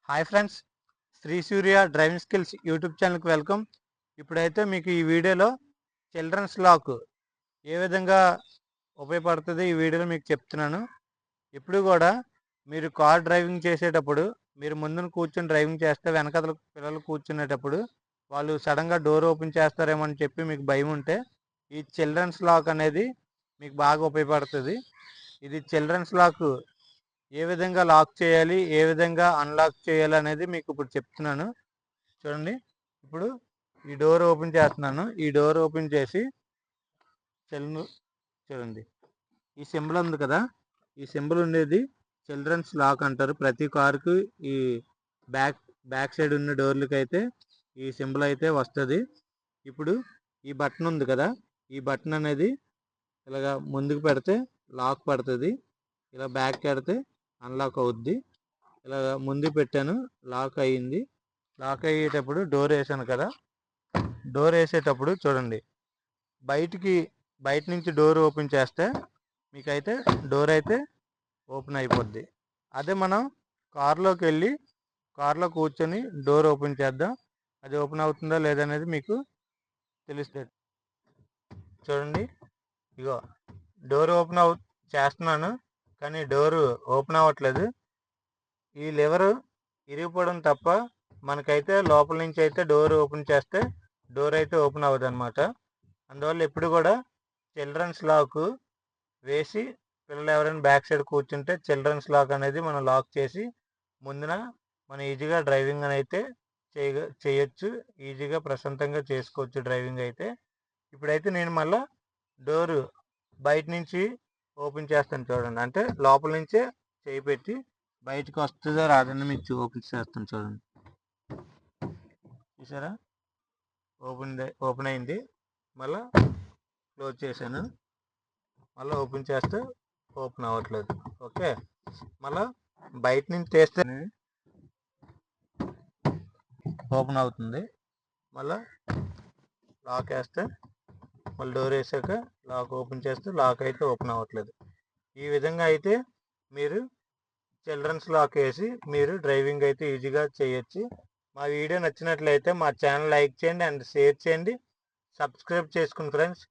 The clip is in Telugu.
హాయ్ ఫ్రెండ్స్, శ్రీ సూర్య డ్రైవింగ్ స్కిల్స్ యూట్యూబ్ ఛానల్కి వెల్కమ్. ఇప్పుడైతే మీకు ఈ వీడియోలో చిల్డ్రన్స్ లాక్ ఏ విధంగా ఉపయోగపడుతుంది ఈ వీడియోలో మీకు చెప్తున్నాను. ఇప్పుడు కూడా మీరు కార్ డ్రైవింగ్ చేసేటప్పుడు మీరు ముందున కూర్చొని డ్రైవింగ్ చేస్తే వెనకాల పిల్లలు కూర్చునేటప్పుడు వాళ్ళు సడన్గా డోర్ ఓపెన్ చేస్తారేమో అని చెప్పి మీకు భయం ఉంటే ఈ చిల్డ్రన్స్ లాక్ అనేది మీకు బాగా ఉపయోగపడుతుంది. ఇది చిల్డ్రన్స్ లాక్ ఏ విధంగా లాక్ చేయాలి, ఏ విధంగా అన్లాక్ చేయాలి అనేది మీకు ఇప్పుడు చెప్తున్నాను. చూడండి, ఇప్పుడు ఈ డోర్ ఓపెన్ చేస్తున్నాను. ఈ డోర్ ఓపెన్ చేసి చూడండి, ఈ సింబల్ ఉంది కదా, ఈ సింబల్ ఉండేది చిల్డ్రన్స్ లాక్ అంటారు. ప్రతి కారుకు ఈ బ్యాక్ సైడ్ ఉన్న డోర్లకి అయితే ఈ సింబల్ అయితే వస్తుంది. ఇప్పుడు ఈ బటన్ ఉంది కదా, ఈ బటన్ అనేది ఇలాగా ముందుకు పెడితే లాక్ పడుతుంది, ఇలా బ్యాక్ పెడితే అన్లాక్ అవుద్ది. ఇలా ముందు పెట్టాను, లాక్ అయ్యింది. లాక్ అయ్యేటప్పుడు డోర్ వేసాను కదా, డోర్ వేసేటప్పుడు చూడండి, బయట నుంచి డోర్ ఓపెన్ చేస్తే మీకైతే డోర్ అయితే ఓపెన్ అయిపోద్ది. అదే మనం కార్లోకి వెళ్ళి కార్లో కూర్చొని డోర్ ఓపెన్ చేద్దాం, అది ఓపెన్ అవుతుందా లేదనేది మీకు తెలుస్తుంది. చూడండి, ఇగో డోర్ ఓపెన్ చేస్తున్నాను కానీ డోరు ఓపెన్ అవ్వట్లేదు. ఈ లివర్ ఇరిగిపోవడం తప్ప మనకైతే లోపల నుంచి అయితే డోర్ ఓపెన్ చేస్తే డోర్ అయితే ఓపెన్ అవ్వదు అనమాట. అందువల్ల ఎప్పుడు కూడా చిల్డ్రన్స్ లాక్ వేసి పిల్లలు ఎవరైనా బ్యాక్ సైడ్ కూర్చుంటే చిల్డ్రన్స్ లాక్ అనేది మనం లాక్ చేసి ముందున మనం ఈజీగా డ్రైవింగ్ అయితే చేయొచ్చు, ఈజీగా ప్రశాంతంగా చేసుకోవచ్చు డ్రైవింగ్ అయితే. ఇప్పుడైతే నేను మళ్ళీ డోరు బయట నుంచి ఓపెన్ చేస్తాను చూడండి, అంటే లోపల నుంచే చేయి పెట్టి బయటకు వస్తుందో రాదని మీకు ఓపెన్ చేస్తాను చూడండి. చూసారా, ఓపెన్ అయింది. మళ్ళీ క్లోజ్ చేశాను, మళ్ళీ ఓపెన్ చేస్తే ఓపెన్ అవ్వట్లేదు. ఓకే, మళ్ళీ బయట నుంచి తీస్తే ఓపెన్ అవుతుంది. మళ్ళీ లాక్ వేస్తే మళ్ళీ డోర్ వేసాక లాక్ ఓపెన్ చేస్తే లాక్ అయితే ఓపెన్ అవ్వట్లేదు. ఈ విధంగా అయితే మీరు చిల్డ్రన్స్ లాక్ వేసి మీరు డ్రైవింగ్ అయితే ఈజీగా చేయొచ్చు. మా వీడియో నచ్చినట్లయితే మా ఛానల్ లైక్ చేయండి అండ్ షేర్ చేయండి, సబ్స్క్రైబ్ చేసుకోండి ఫ్రెండ్స్.